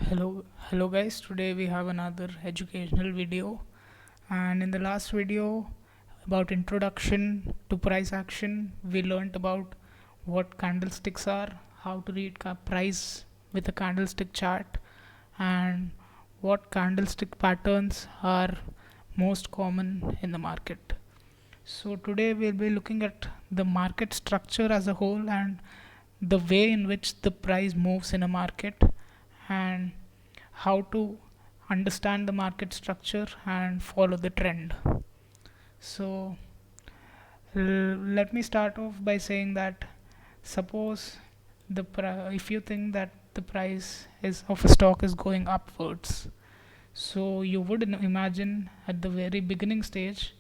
Hello guys. Today we have another educational video, and in the last video about introduction to price action, we learnt about what candlesticks are, how to read price with a candlestick chart, and what candlestick patterns are most common in the market. So today we'll be looking at the market structure as a whole and the way in which the price moves in a market, and how to understand the market structure and follow the trend. So let me start off by saying that suppose if you think that the price is of a stock is going upwards, so you would imagine at the very beginning stage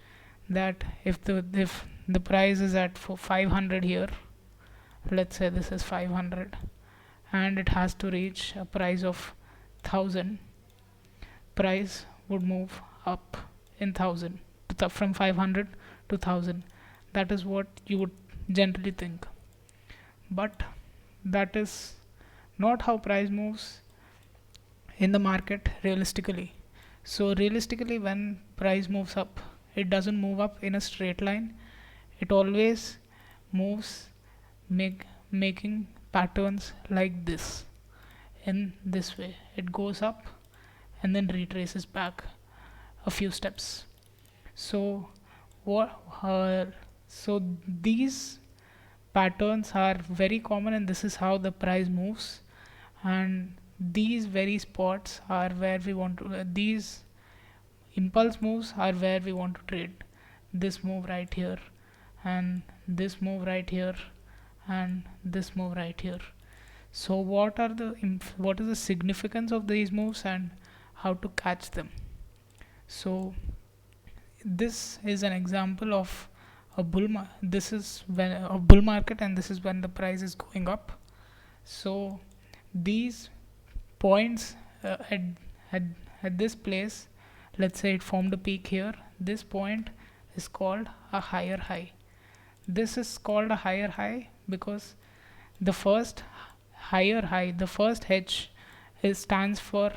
that if the price is at for 500 here, let's say this is 500, and it has to reach a price of 1000, price would move up in 1000 from 500 to 1000. That is what you would generally think, but that is not how price moves in the market realistically. So realistically, when price moves up, it doesn't move up in a straight line. It always moves making patterns like this. In this way, it goes up and then retraces back a few steps. So what so these patterns are very common, and this is how the price moves. And these very spots are where we want to these impulse moves are where we want to trade. This move right here, and this move right here, and this move right here. So what is the significance of these moves and how to catch them? So this is an example of this is when a bull market, and this is when the price is going up. So these points at, at this place, let's say it formed a peak here, this point is called a higher high. This is called a higher high because the first the first H stands for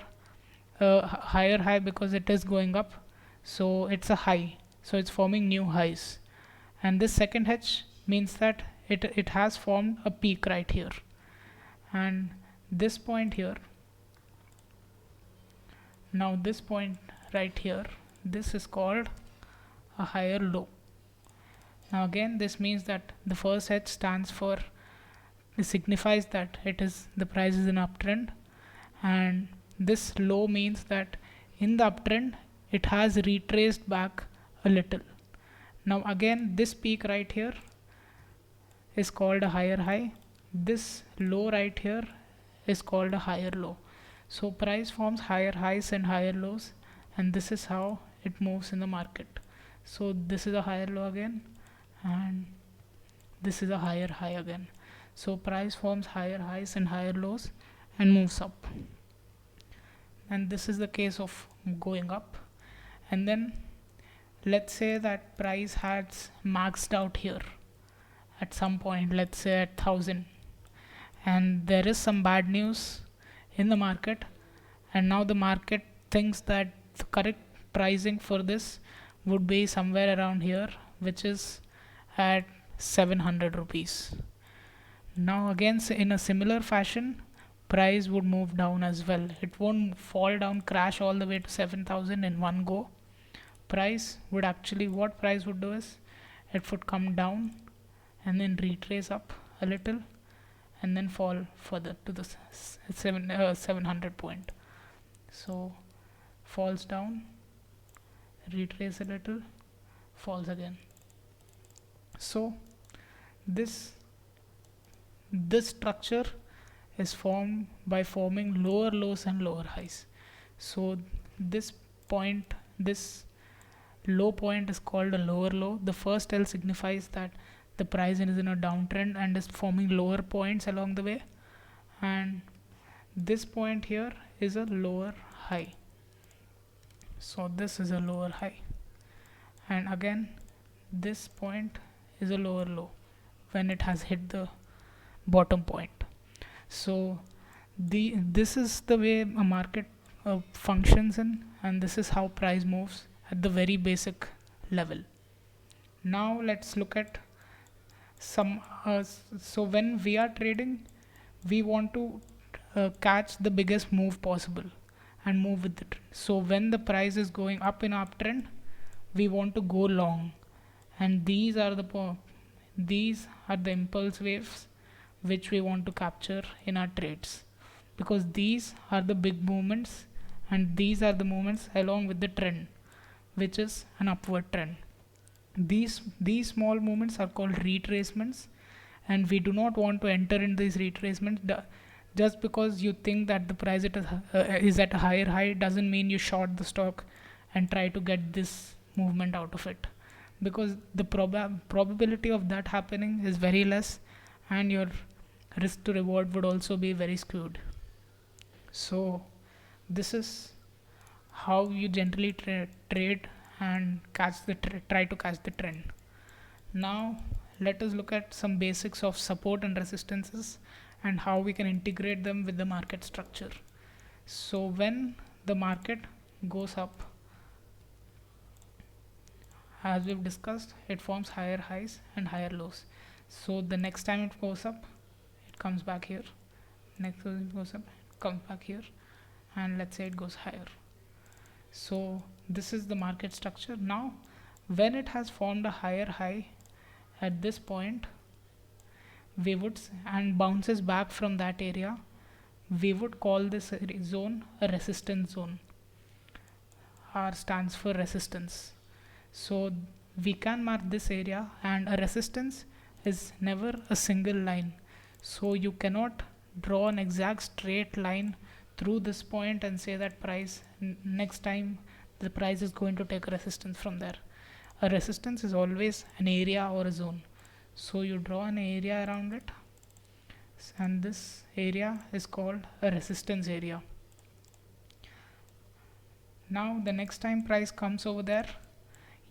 higher high because it is going up, so it's a high, so it's forming new highs. And this second H means that it has formed a peak right here, and this point here, now this point right here, this is called a higher low. Now again, this means that the first H stands for, it signifies that the price is in uptrend, and this low means that in the uptrend it has retraced back a little. Now again, this peak right here is called a higher high, this low right here is called a higher low. So price forms higher highs and higher lows, and this is how it moves in the market. So this is a higher low again, and this is a higher high again. So price forms higher highs and higher lows and moves up, and this is the case of going up. And then let's say that price has maxed out here at some point, let's say at 1000, and there is some bad news in the market, and now the market thinks that the correct pricing for this would be somewhere around here, which is at 700 rupees. Now again, in a similar fashion, price would move down as well. It won't fall down, crash all the way to 7000 in one go. What price would do is it would come down and then retrace up a little and then fall further to the 700 point. So falls down, retrace a little, falls again. So this structure is formed by forming lower lows and lower highs. So this low point is called a lower low. The first L signifies that the price is in a downtrend and is forming lower points along the way, and this point here is a lower high. So this is a lower high, and again this point is a lower low when it has hit the bottom point. So This is the way a market functions in, and this is how price moves at the very basic level. Now let's look at some so when we are trading, we want to catch the biggest move possible and move with it. So when the price is going up in uptrend, we want to go long, and these are the impulse waves which we want to capture in our trades, because these are the big movements, and these are the movements along with the trend, which is an upward trend. These small movements are called retracements, and we do not want to enter in these retracements. Just because you think that the price is at a higher high doesn't mean you short the stock and try to get this movement out of it, because the probability of that happening is very less, and your risk to reward would also be very skewed. So this is how you generally trade and try to catch the trend. Now let us look at some basics of support and resistances and how we can integrate them with the market structure. So when the market goes up, as we've discussed, it forms higher highs and higher lows. So the next time it goes up, it comes back here. Next time it goes up, it comes back here, and let's say it goes higher. So this is the market structure. Now when it has formed a higher high at this point, we would and bounces back from that area, we would call this zone a resistance zone. R stands for resistance. So we can mark this area, and a resistance is never a single line, so you cannot draw an exact straight line through this point and say that price next time the price is going to take a resistance from there. A resistance is always an area or a zone, so you draw an area around it, and this area is called a resistance area. Now the next time price comes over there,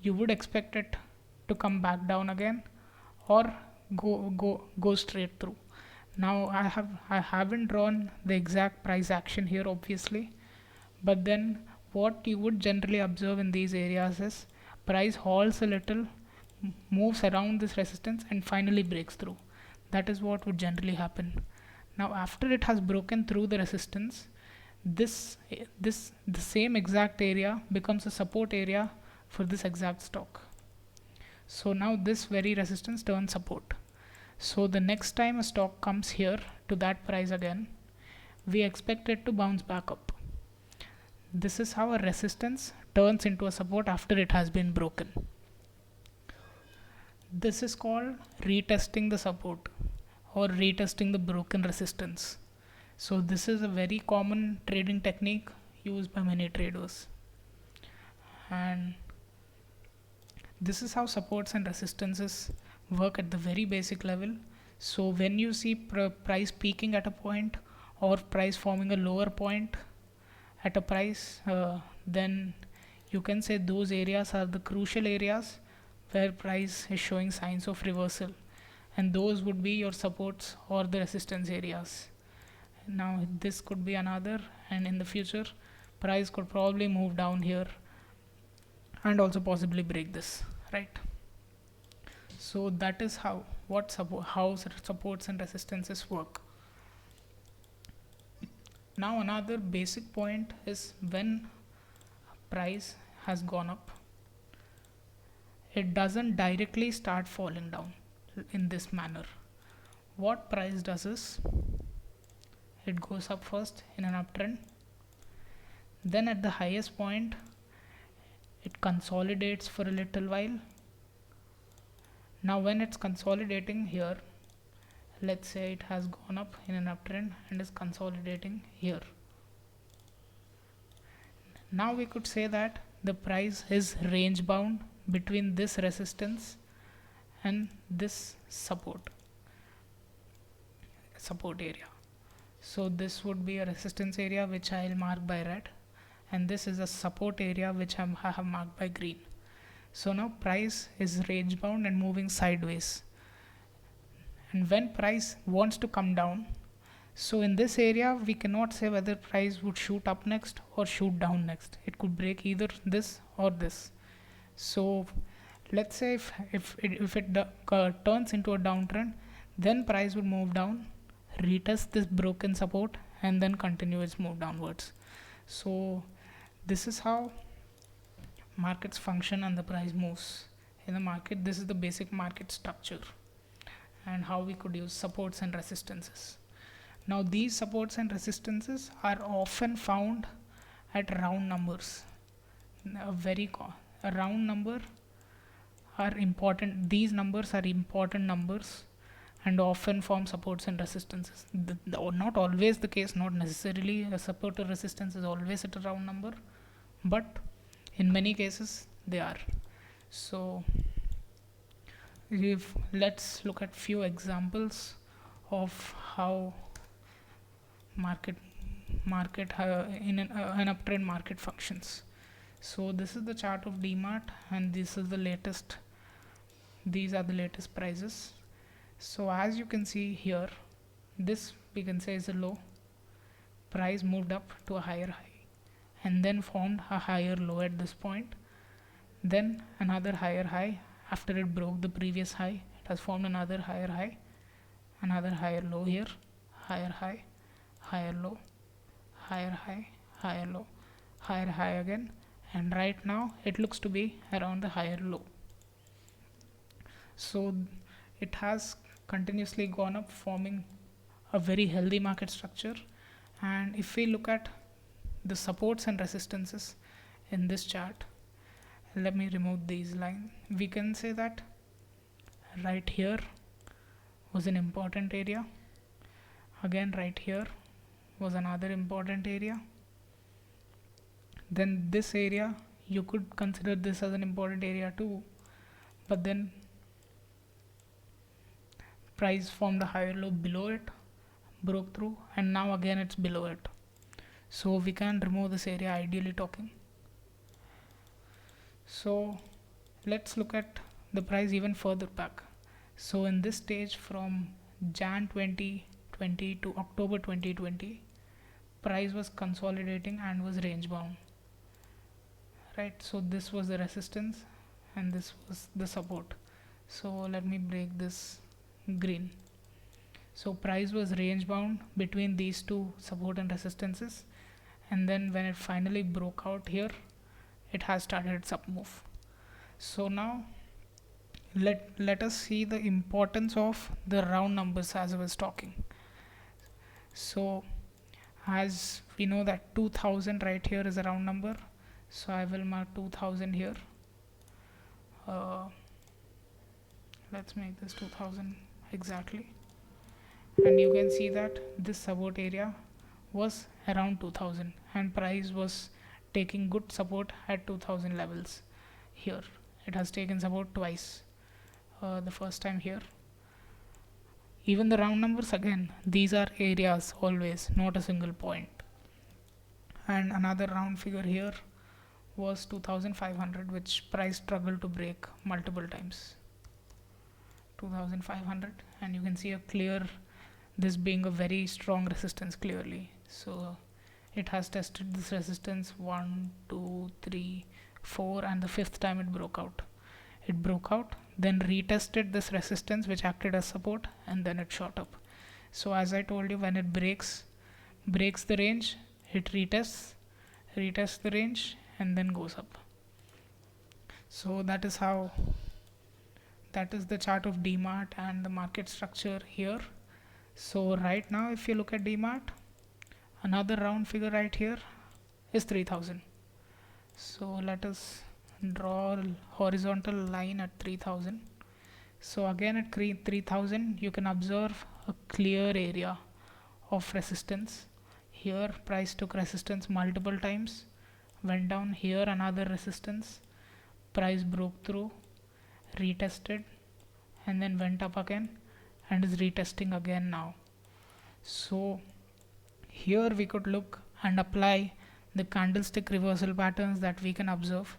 you would expect it to come back down again or go straight through. Now I haven't drawn the exact price action here obviously, but then what you would generally observe in these areas is price halts a little, moves around this resistance, and finally breaks through. That is what would generally happen. Now after it has broken through the resistance, the same exact area becomes a support area for this exact stock. So now this very resistance turns support. So the next time a stock comes here to that price again, we expect it to bounce back up. This is how a resistance turns into a support after it has been broken. This is called retesting the support or retesting the broken resistance. So this is a very common trading technique used by many traders, and this is how supports and resistances work at the very basic level. So when you see price peaking at a point or price forming a lower point at a price, then you can say those areas are the crucial areas where price is showing signs of reversal, and those would be your supports or the resistance areas. Now this could be another, and in the future price could probably move down here and also possibly break this, right? So that is how supports and resistances work. Now another basic point is when price has gone up, it doesn't directly start falling down in this manner. What price does is it goes up first in an uptrend, then at the highest point it consolidates for a little while. Now when it's consolidating here, let's say it has gone up in an uptrend and is consolidating here. Now we could say that the price is range bound between this resistance and this support area. So this would be a resistance area which I will mark by red, and this is a support area which I have marked by green. So now price is range bound and moving sideways, and when price wants to come down, So in this area we cannot say whether price would shoot up next or shoot down next. It could break either this or this. So let's say if it turns into a downtrend, then price would move down, retest this broken support, and then continue its move downwards. So this is how markets function and the price moves in the market. This is the basic market structure and how we could use supports and resistances. Now these supports and resistances are often found at round numbers. A round number are important. These numbers are important numbers and often form supports and resistances. Not always the case, not necessarily a support or resistance is always at a round number, but in many cases they are. So let's look at few examples of how market in an uptrend market functions. So this is the chart of DMART, and this is the latest. These are the latest prices. So as you can see here, this we can say is a low. Price moved up to a higher high and then formed a higher low at this point, then another higher high. After it broke the previous high, it has formed another higher high, another higher low here, higher high, higher low, higher high, higher low, higher high again, and right now it looks to be around the higher low. So it has continuously gone up, forming a very healthy market structure. And if we look at the supports and resistances in this chart, let me remove these lines. We can say that right here was an important area, again right here was another important area, then this area you could consider this as an important area too, but then price formed a higher low below it, broke through, and now again it's below it. So we can remove this area, ideally talking. So let's look at the price even further back. So in this stage from Jan 2020 to October 2020, price was consolidating and was range bound, right? So this was the resistance and this was the support. So let me break this green. So price was range bound between these two support and resistances, and then when it finally broke out here, it has started its up move. So now let us see the importance of the round numbers as I was talking. So as we know that 2000 right here is a round number, so I will mark 2000 here. Let's make this 2000 exactly, and you can see that this support area was around 2000 and price was taking good support at 2000 levels. Here it has taken support twice, the first time here. Even the round numbers, again these are areas always, not a single point. And another round figure here was 2500, which price struggled to break multiple times. 2500, and you can see a clear, this being a very strong resistance clearly. So it has tested this resistance 1, 2, 3, 4, and the fifth time it broke out. It broke out, then retested this resistance which acted as support, and then it shot up. So as I told you, when it breaks the range, it retests the range, and then goes up. So that is the chart of DMART and the market structure here. So right now if you look at DMART, another round figure right here is 3000. So let us draw a horizontal line at 3000. So again at 3000 you can observe a clear area of resistance. Here price took resistance multiple times, went down, here another resistance, price broke through, retested, and then went up again and is retesting again now. So here we could look and apply the candlestick reversal patterns that we can observe.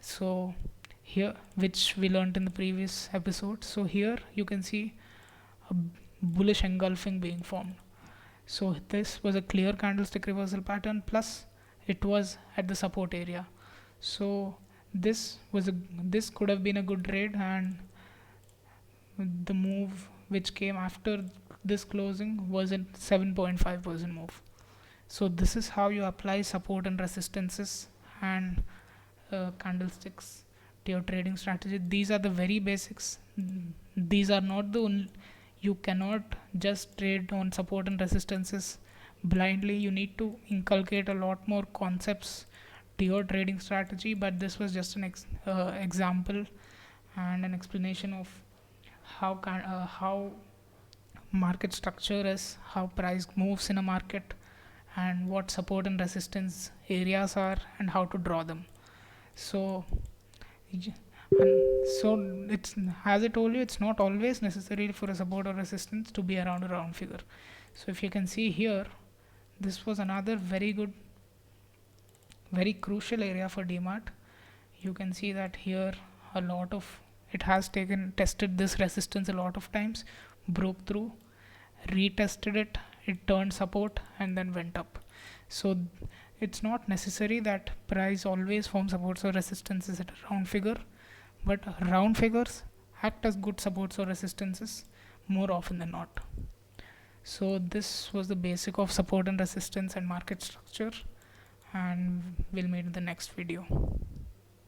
So here, which we learned in the previous episode. So here you can see a bullish engulfing being formed. So this was a clear candlestick reversal pattern, plus it was at the support area. So this could have been a good trade, and the move which came after this closing was a 7.5% move. So this is how you apply support and resistances and candlesticks to your trading strategy. These are the very basics. These are not the only, you cannot just trade on support and resistances blindly. You need to inculcate a lot more concepts to your trading strategy, but this was just an example and an explanation of how market structure is, how price moves in a market, and what support and resistance areas are, and how to draw them. So so it's, as I told you, it's not always necessary for a support or resistance to be around a round figure. So if you can see here, this was another very good, very crucial area for DMART. You can see that here a lot of it has tested this resistance a lot of times, broke through, retested it, it turned support, and then went up. So it's not necessary that price always forms supports or resistances at a round figure, but round figures act as good supports or resistances more often than not. So this was the basic of support and resistance and market structure, and we'll meet in the next video.